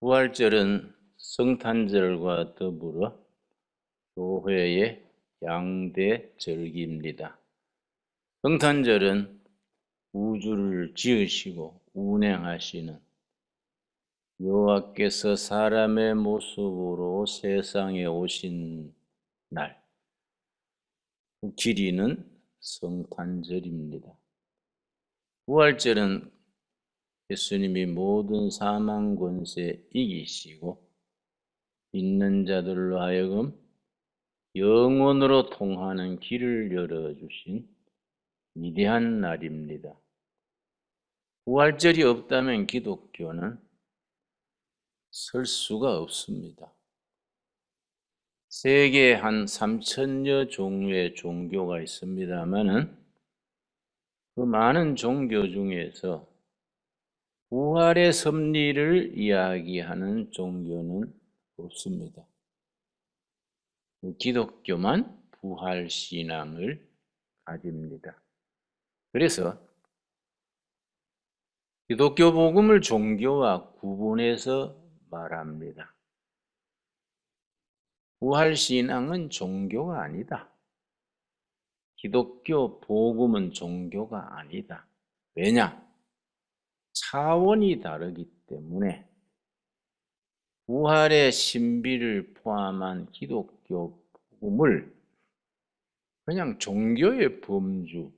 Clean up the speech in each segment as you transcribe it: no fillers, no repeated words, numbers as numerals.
부활절은 성탄절과 더불어 교회의 양대 절기입니다. 성탄절은 우주를 지으시고 운행하시는 여호와께서 사람의 모습으로 세상에 오신 날, 그 길이는 성탄절입니다. 부활절은 예수님이 모든 사망 권세 이기시고 믿는 자들로 하여금 영원으로 통하는 길을 열어주신 위대한 날입니다. 부활절이 없다면 기독교는 설 수가 없습니다. 세계에 한 3,000여 종류의 종교가 있습니다마는 그 많은 종교 중에서 부활의 섭리를 이야기하는 종교는 없습니다. 기독교만 부활신앙을 가집니다. 그래서 기독교 복음을 종교와 구분해서 말합니다. 부활신앙은 종교가 아니다. 기독교 복음은 종교가 아니다. 왜냐? 차원이 다르기 때문에 부활의 신비를 포함한 기독교 복음을 그냥 종교의 범주,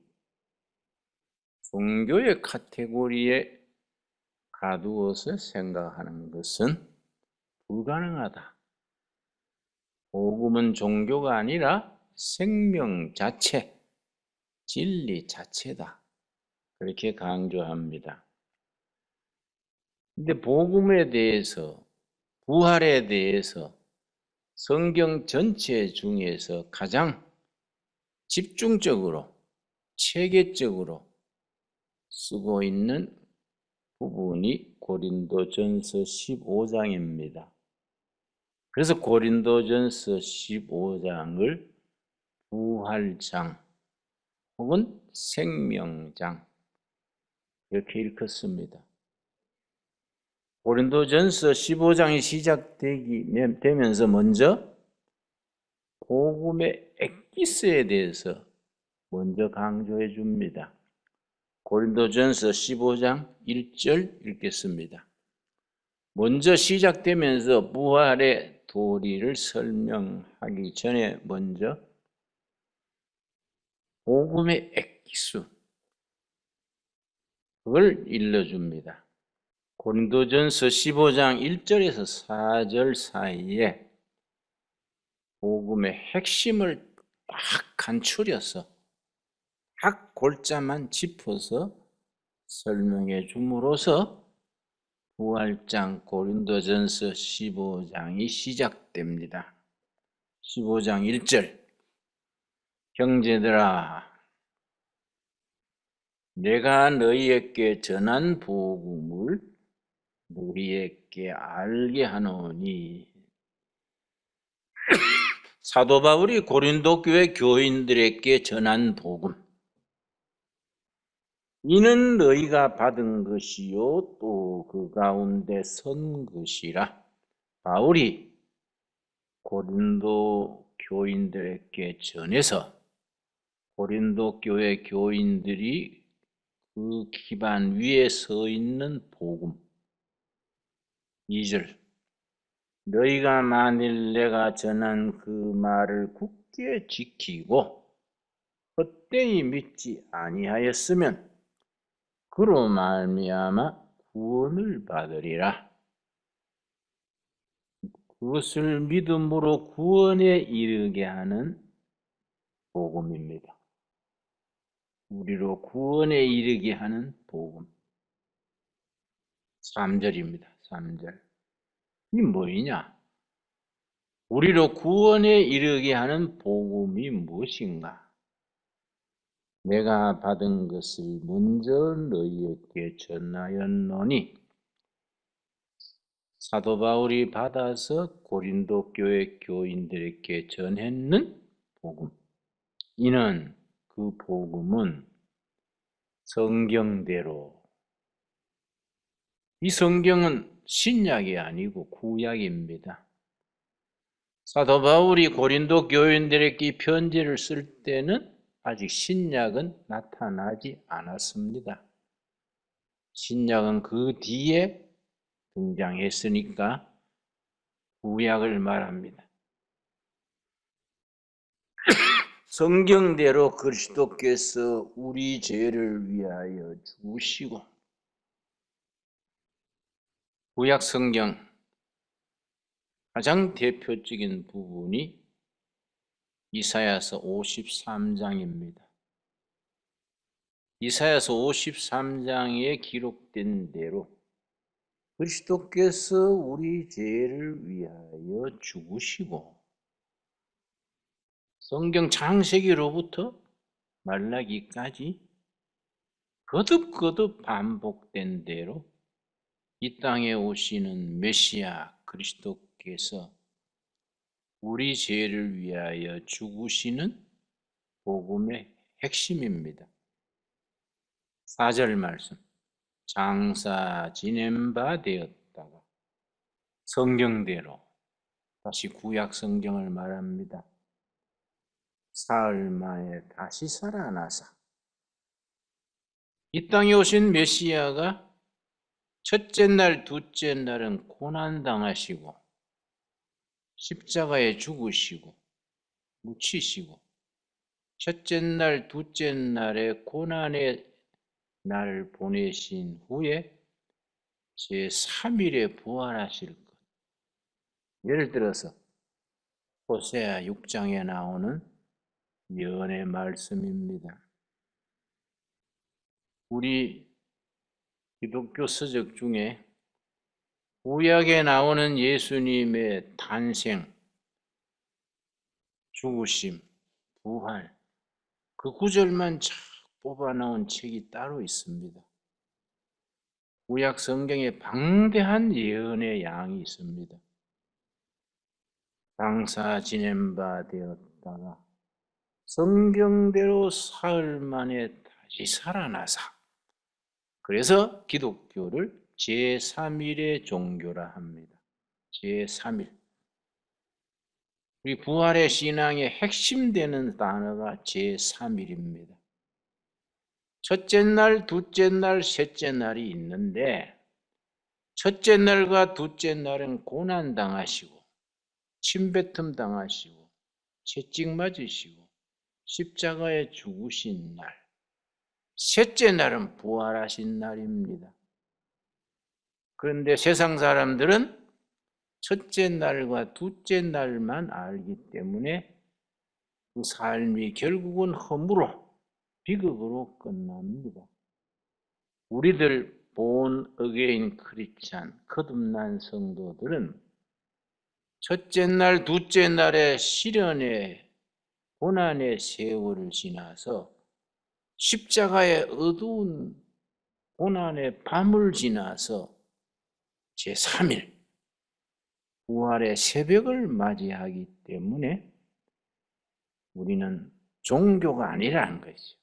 종교의 카테고리에 가두어서 생각하는 것은 불가능하다. 복음은 종교가 아니라 생명 자체, 진리 자체다. 그렇게 강조합니다. 근데 복음에 대해서, 부활에 대해서 성경 전체 중에서 가장 집중적으로, 체계적으로 쓰고 있는 부분이 고린도전서 15장입니다. 그래서 고린도전서 15장을 부활장 혹은 생명장 이렇게 일컫습니다. 고린도전서 15장이 시작되면서 먼저 복음의 엑기스에 대해서 먼저 강조해 줍니다. 고린도전서 15장 1절 읽겠습니다. 먼저 시작되면서 부활의 도리를 설명하기 전에 먼저 복음의 엑기스, 그걸 일러줍니다. 고린도전서 15장 1절에서 4절 사이에 복음의 핵심을 딱 간추려서 딱 골자만 짚어서 설명해 줌으로써 부활장 고린도전서 15장이 시작됩니다. 15장 1절 형제들아, 내가 너희에게 전한 복음을 너희에게 알게 하노니. 사도 바울이 고린도 교회 교인들에게 전한 복음, 이는 너희가 받은 것이요 또 그 가운데 선 것이라. 바울이 고린도 교인들에게 전해서 고린도 교회 교인들이 그 기반 위에 서 있는 복음. 2절 너희가 만일 내가 전한 그 말을 굳게 지키고 헛되이 믿지 아니하였으면 그로 말미암아 구원을 받으리라. 그것을 믿음으로 구원에 이르게 하는 복음입니다. 우리로 구원에 이르게 하는 복음. 3절입니다. 3절. 이 뭐이냐? 우리로 구원에 이르게 하는 복음이 무엇인가? 내가 받은 것을 먼저 너희에게 전하였노니. 사도 바울이 받아서 고린도 교회 교인들에게 전했는 복음. 이는 그 복음은 성경대로, 이 성경은 신약이 아니고 구약입니다. 사도 바울이 고린도 교인들에게 이 편지를 쓸 때는 아직 신약은 나타나지 않았습니다. 신약은 그 뒤에 등장했으니까 구약을 말합니다. 성경대로 그리스도께서 우리 죄를 위하여 죽으시고, 구약 성경 가장 대표적인 부분이 이사야서 53장입니다. 이사야서 53장에 기록된 대로 그리스도께서 우리 죄를 위하여 죽으시고, 성경 창세기로부터 말라기까지 거듭거듭 반복된 대로 이 땅에 오시는 메시아 그리스도께서 우리 죄를 위하여 죽으시는 복음의 핵심입니다. 4절 말씀, 장사 지낸 바 되었다가 성경대로, 다시 구약 성경을 말합니다. 사흘 만에 다시 살아나사, 이 땅에 오신 메시아가 첫째 날, 둘째 날은 고난당하시고 십자가에 죽으시고 묻히시고, 첫째 날, 둘째 날에 고난의 날 보내신 후에 제3일에 부활하실 것. 예를 들어서 호세아 6장에 나오는 예언의 말씀입니다. 우리 기독교 서적 중에 구약에 나오는 예수님의 탄생, 죽으심, 부활, 그 구절만 쫙 뽑아 나온 책이 따로 있습니다. 구약 성경에 방대한 예언의 양이 있습니다. 장사 지낸 바 되었다가 성경대로 사흘 만에 다시 살아나사, 그래서 기독교를 제3일의 종교라 합니다. 제3일. 우리 부활의 신앙의 핵심 되는 단어가 제3일입니다. 첫째 날, 둘째 날, 셋째 날이 있는데, 첫째 날과 둘째 날은 고난 당하시고 침뱉음 당하시고 채찍 맞으시고 십자가에 죽으신 날, 셋째 날은 부활하신 날입니다. 그런데 세상 사람들은 첫째 날과 둘째 날만 알기 때문에 그 삶이 결국은 허무로, 비극으로 끝납니다. 우리들 본 어게인 크리스찬, 거듭난 성도들은 첫째 날, 둘째 날의 시련의 고난의 세월을 지나서 십자가의 어두운 고난의 밤을 지나서 제3일 부활의 새벽을 맞이하기 때문에 우리는 종교가 아니라는 것이죠.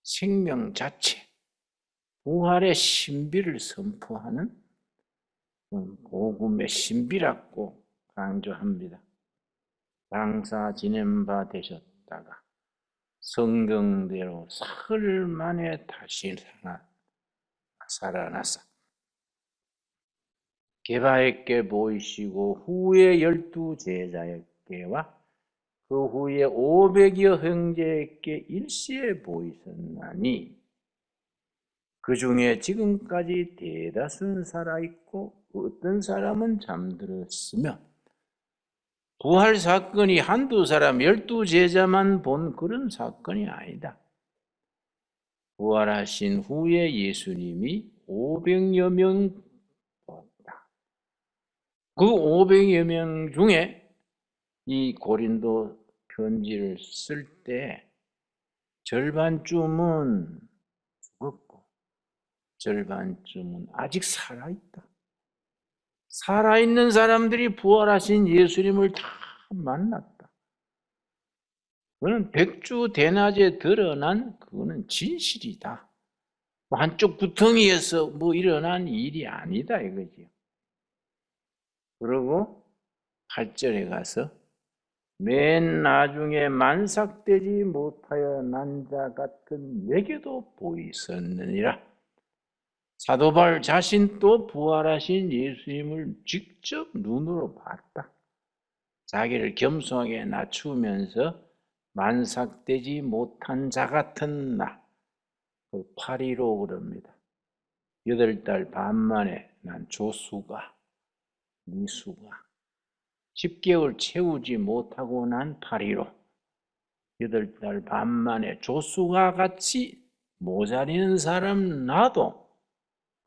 생명 자체, 부활의 신비를 선포하는 복음의 신비라고 강조합니다. 장사 지낸 바 되셨다가 성경대로 사흘 만에 다시 살아나사 게바에게 보이시고 후에 12 제자에게와 그 후에 500여 형제에게 일시에 보이셨나니 그 중에 지금까지 대다수는 살아있고 어떤 사람은 잠들었으며, 부활 사건이 한두 사람 12 제자만 본 그런 사건이 아니다. 부활하신 후에 예수님이 500여 명 보았다. 그 500여 명 중에 이 고린도 편지를 쓸 때 절반쯤은 죽었고 절반쯤은 아직 살아있다. 살아있는 사람들이 부활하신 예수님을 다 만났다. 그거는 백주 대낮에 드러난 그거는 진실이다. 한쪽 구덩이에서 뭐 일어난 일이 아니다 이거지요. 그리고 8절에 가서 맨 나중에 만삭되지 못하여 난 자 같은 내게도 보이셨느니라. 사도 바울 자신도 부활하신 예수님을 직접 눈으로 봤다. 자기를 겸손하게 낮추면서 만삭되지 못한 자 같은 나, 8.15 그럽니다. 8달 반 만에 난 조수가, 미수가 10개월 채우지 못하고 난 8.15 8달 반 만에 조수가 같이 모자리는 사람 나도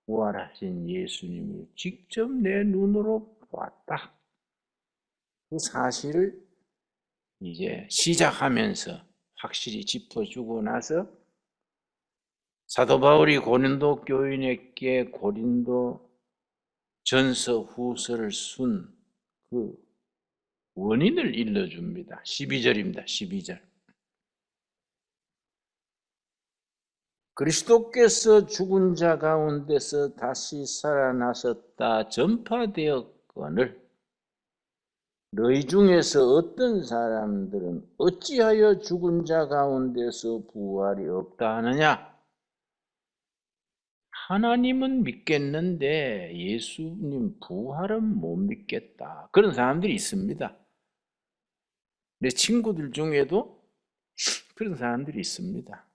부활하신 예수님을 직접 내 눈으로 보았다. 그 사실을 이제 시작하면서 확실히 짚어주고 나서 사도 바울이 고린도 교인에게 고린도 전서 후서를 쓴 그 원인을 일러줍니다. 12절입니다. 12절. 그리스도께서 죽은 자 가운데서 다시 살아나셨다 전파되었거늘 너희 중에서 어떤 사람들은 어찌하여 죽은 자 가운데서 부활이 없다 하느냐? 하나님은 믿겠는데 예수님 부활은 못 믿겠다. 그런 사람들이 있습니다. 내 친구들 중에도 그런 사람들이 있습니다.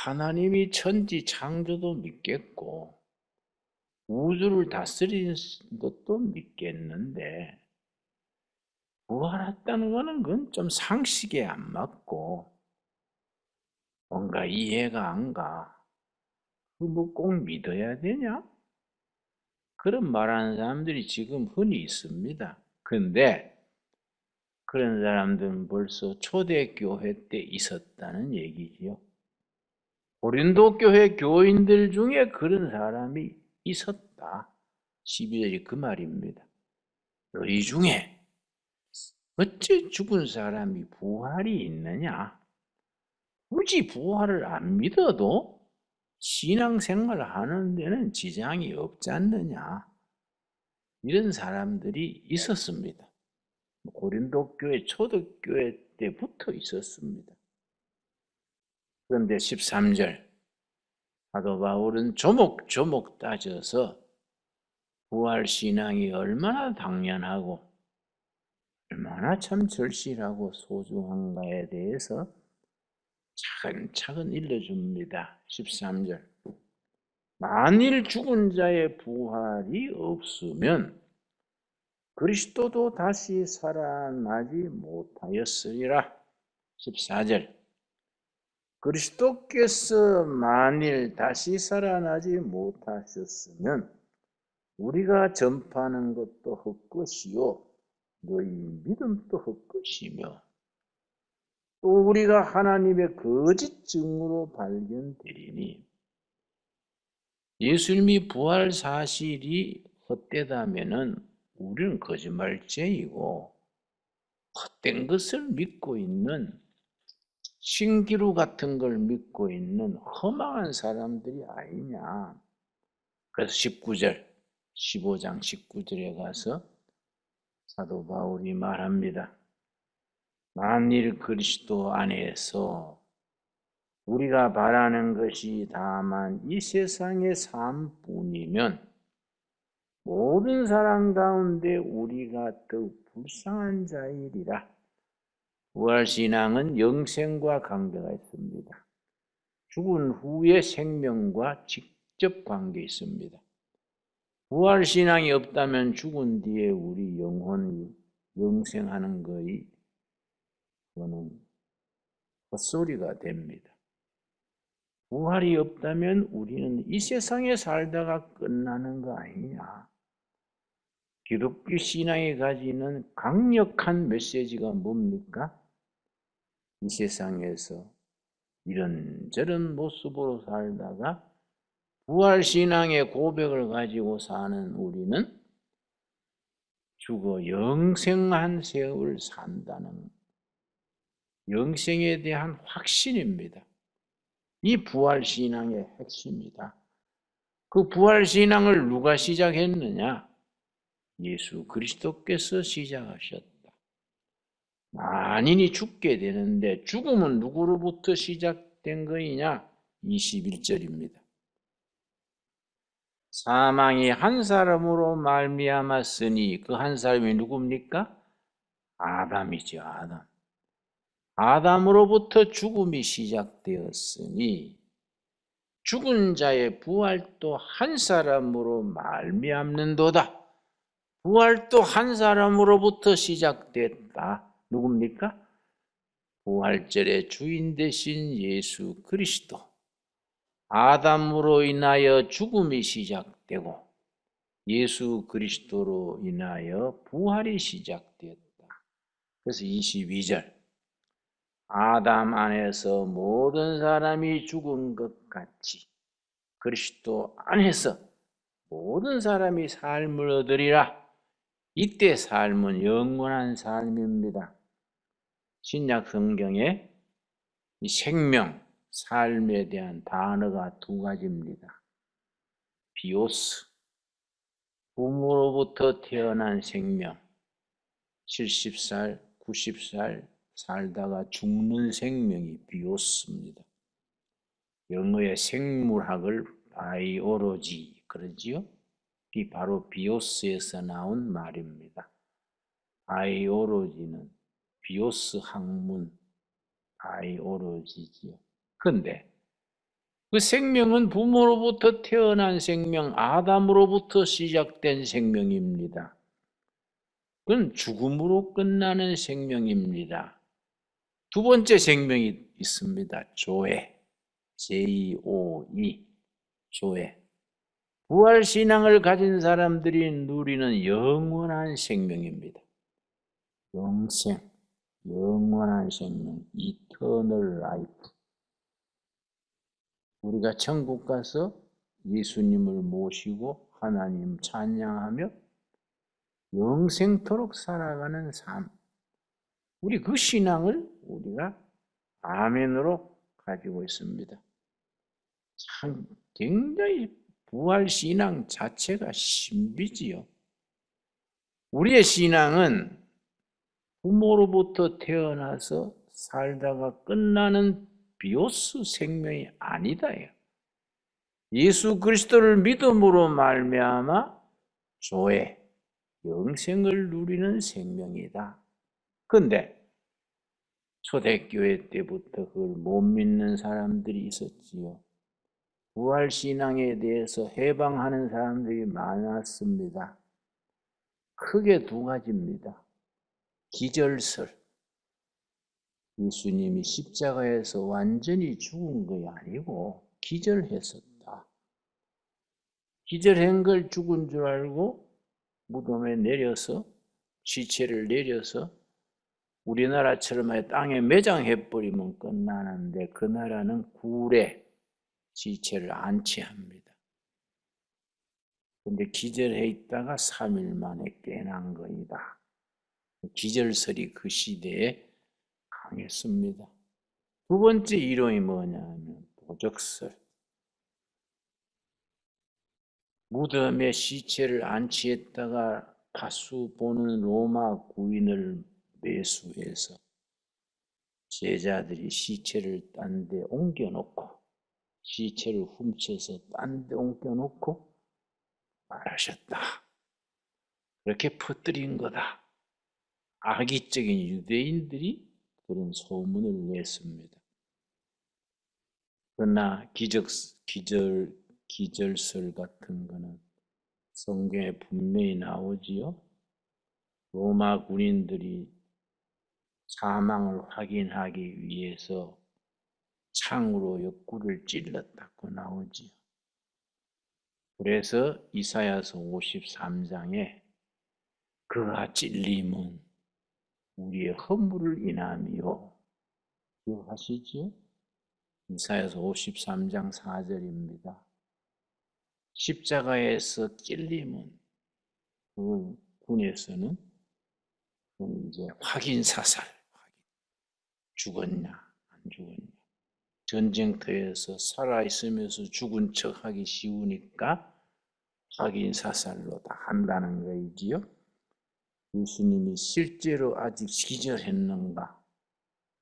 하나님이 천지 창조도 믿겠고 우주를 다스리는 것도 믿겠는데 부활했다는 거는 그건 좀 상식에 안 맞고 뭔가 이해가 안 가. 뭐 꼭 믿어야 되냐? 그런 말하는 사람들이 지금 흔히 있습니다. 그런데 그런 사람들은 벌써 초대교회 때 있었다는 얘기지요. 고린도 교회 교인들 중에 그런 사람이 있었다. 12절이 그 말입니다. 너희 중에 어째 죽은 사람이 부활이 있느냐? 굳이 부활을 안 믿어도 신앙생활을 하는 데는 지장이 없지 않느냐? 이런 사람들이 있었습니다. 고린도 교회 초대교회 때부터 있었습니다. 그런데 13절 사도 바울은 조목조목 따져서 부활신앙이 얼마나 당연하고 얼마나 참 절실하고 소중한가에 대해서 차근차근 일러줍니다. 13절 만일 죽은 자의 부활이 없으면 그리스도도 다시 살아나지 못하였으리라. 14절 그리스도께서 만일 다시 살아나지 못하셨으면 우리가 전파하는 것도 헛것이요 너희 믿음도 헛것이며 또 우리가 하나님의 거짓 증으로 발견되리니 예수님이 부활 사실이 헛되다면은 우리는 거짓말쟁이고 헛된 것을 믿고 있는 신기루 같은 걸 믿고 있는 허망한 사람들이 아니냐. 그래서 19절, 15장 19절에 가서 사도 바울이 말합니다. 만일 그리스도 안에서 우리가 바라는 것이 다만 이 세상의 삶뿐이면 모든 사람 가운데 우리가 더욱 불쌍한 자이리라. 부활신앙은 영생과 관계가 있습니다. 죽은 후의 생명과 직접 관계 있습니다. 부활신앙이 없다면 죽은 뒤에 우리 영혼이 영생하는 것이 그거는 헛소리가 됩니다. 부활이 없다면 우리는 이 세상에 살다가 끝나는 거 아니냐. 기독교 신앙이 가지는 강력한 메시지가 뭡니까? 이 세상에서 이런저런 모습으로 살다가 부활신앙의 고백을 가지고 사는 우리는 죽어 영생한 세월을 산다는 영생에 대한 확신입니다. 이 부활신앙의 핵심이다. 그 부활신앙을 누가 시작했느냐? 예수 그리스도께서 시작하셨다. 만인이 죽게 되는데 죽음은 누구로부터 시작된 거이냐? 21절입니다. 사망이 한 사람으로 말미암았으니 그 한 사람이 누굽니까? 아담이죠. 아담으로부터 죽음이 시작되었으니 죽은 자의 부활도 한 사람으로 말미암는도다. 부활도 한 사람으로부터 시작됐다. 누굽니까? 부활절의 주인 되신 예수 그리스도. 아담으로 인하여 죽음이 시작되고 예수 그리스도로 인하여 부활이 시작되었다. 그래서 22절 아담 안에서 모든 사람이 죽은 것 같이 그리스도 안에서 모든 사람이 삶을 얻으리라. 이때 삶은 영원한 삶입니다. 신약 성경에 이 생명, 삶에 대한 단어가 두 가지입니다. 비오스, 부모로부터 태어난 생명, 70살, 90살 살다가 죽는 생명이 비오스입니다. 영어의 생물학을 바이오로지 그러지요? 이 바로 비오스에서 나온 말입니다. 바이오로지는 비오스 학문, 바이오로지지요. 그런데 그 생명은 부모로부터 태어난 생명, 아담으로부터 시작된 생명입니다. 그건 죽음으로 끝나는 생명입니다. 두 번째 생명이 있습니다. 조회, J-O-E, 조회. 부활신앙을 가진 사람들이 누리는 영원한 생명입니다. 영생, 영원한 생명, Eternal Life. 우리가 천국 가서 예수님을 모시고 하나님 찬양하며 영생토록 살아가는 삶. 우리 그 신앙을 우리가 아멘으로 가지고 있습니다. 참 굉장히 부활신앙 자체가 신비지요. 우리의 신앙은 부모로부터 태어나서 살다가 끝나는 비오스 생명이 아니다요. 예수 그리스도를 믿음으로 말미암아 조회, 영생을 누리는 생명이다. 그런데 초대교회 때부터 그걸 못 믿는 사람들이 있었지요. 부활신앙에 대해서 해방하는 사람들이 많았습니다. 크게 두 가지입니다. 기절설. 예수님이 십자가에서 완전히 죽은 것이 아니고 기절했었다. 기절한 걸 죽은 줄 알고 무덤에 내려서 시체를 내려서 우리나라처럼 땅에 매장해버리면 끝나는데 그 나라는 굴에 시체를 안치합니다. 그런데 기절해 있다가 3일 만에 깨난 거이다. 기절설이 그 시대에 강했습니다. 두 번째 이론이 뭐냐면 도적설. 무덤에 시체를 안치했다가 다수 보는 로마 구인을 매수해서 제자들이 시체를 딴 데 옮겨놓고 시체를 훔쳐서 딴 데 옮겨놓고 말하셨다. 그렇게 퍼뜨린 거다. 악의적인 유대인들이 그런 소문을 냈습니다. 그러나 기절설 같은 거는 성경에 분명히 나오지요. 로마 군인들이 사망을 확인하기 위해서 창으로 옆구리를 찔렀다고 나오지요. 그래서 이사야서 53장에 그가 찔림은 우리의 허물을 인함이요. 기억하시지요? 이사야서 53장 4절입니다. 십자가에서 찔림은 그 군에서는 이제 확인 사살, 죽었냐 안 죽었냐. 전쟁터에서 살아있으면서 죽은 척 하기 쉬우니까 확인 사살로 다 한다는 거이지요. 예수님이 실제로 아직 기절했는가,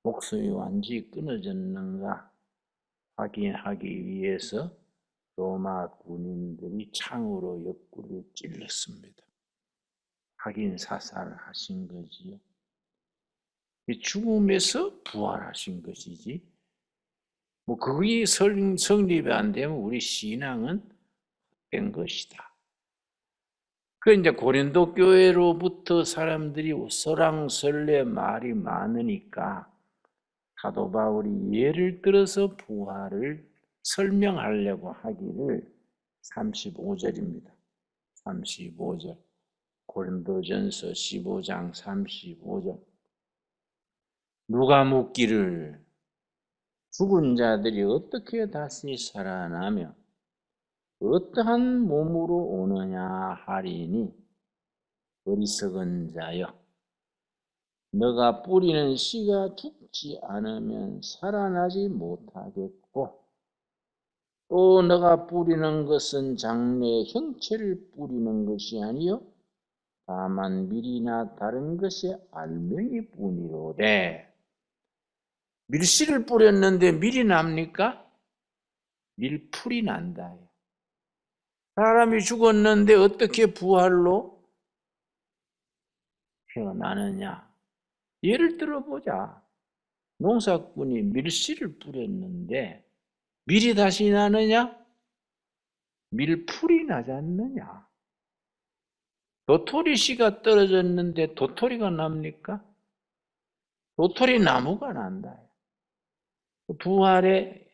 목숨이 완전히 끊어졌는가 확인하기 위해서 로마 군인들이 창으로 옆구리를 찔렀습니다. 확인 사살을 하신 거지요. 죽음에서 부활하신 것이지. 그게 성립이 안 되면 우리 신앙은 된 것이다. 그 이제 고린도 교회로부터 사람들이 설왕설래 말이 많으니까 사도 바울이 예를 들어서 부활을 설명하려고 하기를 35절입니다. 35절. 고린도전서 15장 35절. 누가 묻기를 죽은 자들이 어떻게 다시 살아나며 어떠한 몸으로 오느냐 하리니 어리석은 자여, 너가 뿌리는 씨가 죽지 않으면 살아나지 못하겠고, 또 너가 뿌리는 것은 장래의 형체를 뿌리는 것이 아니요 다만 밀이나 다른 것의 알맹이 뿐이로되. 밀씨를 뿌렸는데 밀이 납니까? 밀풀이 난다. 사람이 죽었는데 어떻게 부활로 태어나느냐? 예를 들어보자. 농사꾼이 밀씨를 뿌렸는데 밀이 다시 나느냐? 밀풀이 나지 않느냐? 도토리 씨가 떨어졌는데 도토리가 납니까? 도토리 나무가 난다. 부활의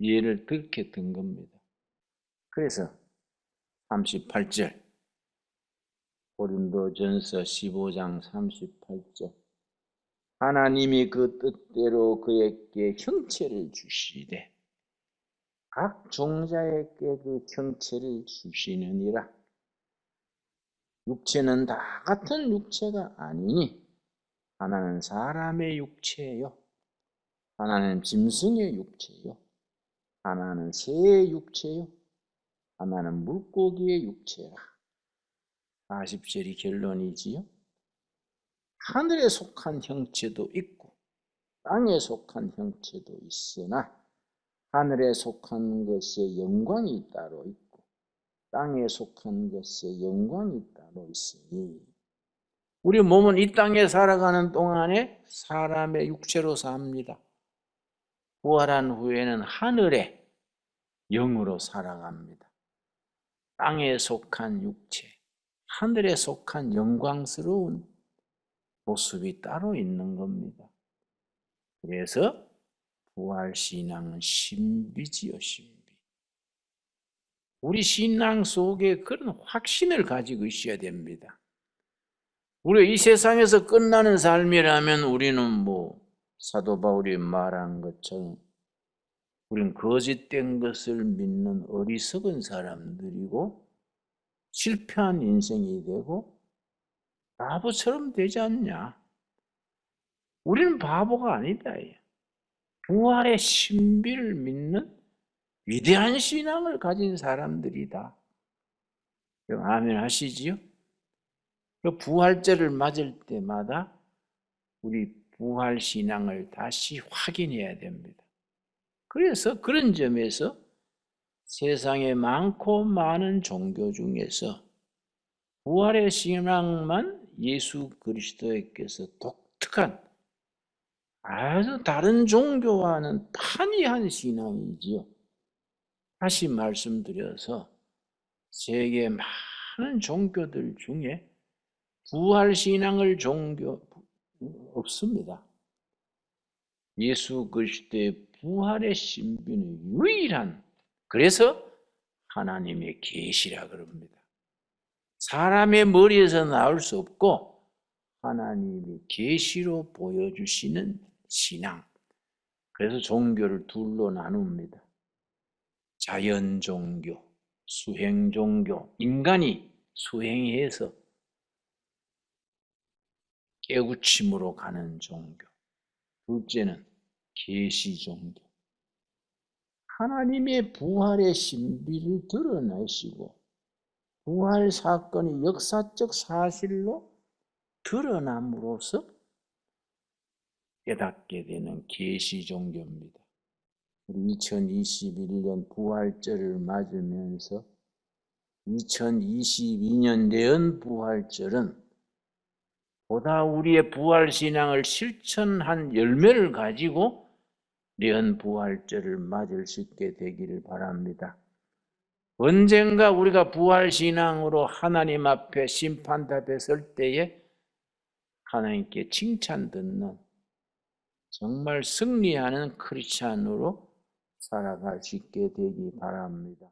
예를 들게 든 겁니다. 그래서 38절, 고린도전서 15장 38절, 하나님이 그 뜻대로 그에게 형체를 주시되 각 종자에게 그 형체를 주시느니라. 육체는 다 같은 육체가 아니니 하나는 사람의 육체요, 하나는 짐승의 육체요, 하나는 새의 육체요, 하나는 물고기의 육체라. 40절이 결론이지요. 하늘에 속한 형체도 있고 땅에 속한 형체도 있으나 하늘에 속한 것의 영광이 따로 있고 땅에 속한 것의 영광이 따로 있으니, 우리 몸은 이 땅에 살아가는 동안에 사람의 육체로 삽니다. 부활한 후에는 하늘의 영으로 살아갑니다. 땅에 속한 육체, 하늘에 속한 영광스러운 모습이 따로 있는 겁니다. 그래서 부활신앙은 신비지요, 신비. 우리 신앙 속에 그런 확신을 가지고 있어야 됩니다. 우리 이 세상에서 끝나는 삶이라면 우리는 사도 바울이 말한 것처럼 우리는 거짓된 것을 믿는 어리석은 사람들이고 실패한 인생이 되고 바보처럼 되지 않냐? 우리는 바보가 아니다. 부활의 신비를 믿는 위대한 신앙을 가진 사람들이다. 아멘 하시지요? 부활절을 맞을 때마다 우리 부활 신앙을 다시 확인해야 됩니다. 그래서 그런 점에서 세상에 많고 많은 종교 중에서 부활의 신앙만 예수 그리스도께서 독특한, 아주 다른 종교와는 판이한 신앙이지요. 다시 말씀드려서 세계 많은 종교들 중에 부활신앙을 종교 없습니다. 예수 그리스도의 부활의 신비는 유일한, 그래서 하나님의 계시라 그럽니다. 사람의 머리에서 나올 수 없고 하나님의 계시로 보여주시는 신앙. 그래서 종교를 둘로 나눕니다. 자연 종교, 수행 종교, 인간이 수행해서 깨우침으로 가는 종교. 둘째는 계시 종교. 하나님의 부활의 신비를 드러내시고 부활 사건이 역사적 사실로 드러남으로써 깨닫게 되는 계시 종교입니다. 2021년 부활절을 맞으면서 2022년 내연 부활절은 보다 우리의 부활신앙을 실천한 열매를 가지고 내연 부활절을 맞을 수 있게 되기를 바랍니다. 언젠가 우리가 부활신앙으로 하나님 앞에 심판답에 설 때에 하나님께 칭찬 듣는 정말 승리하는 크리스찬으로 살아갈 수 있게 되기 바랍니다.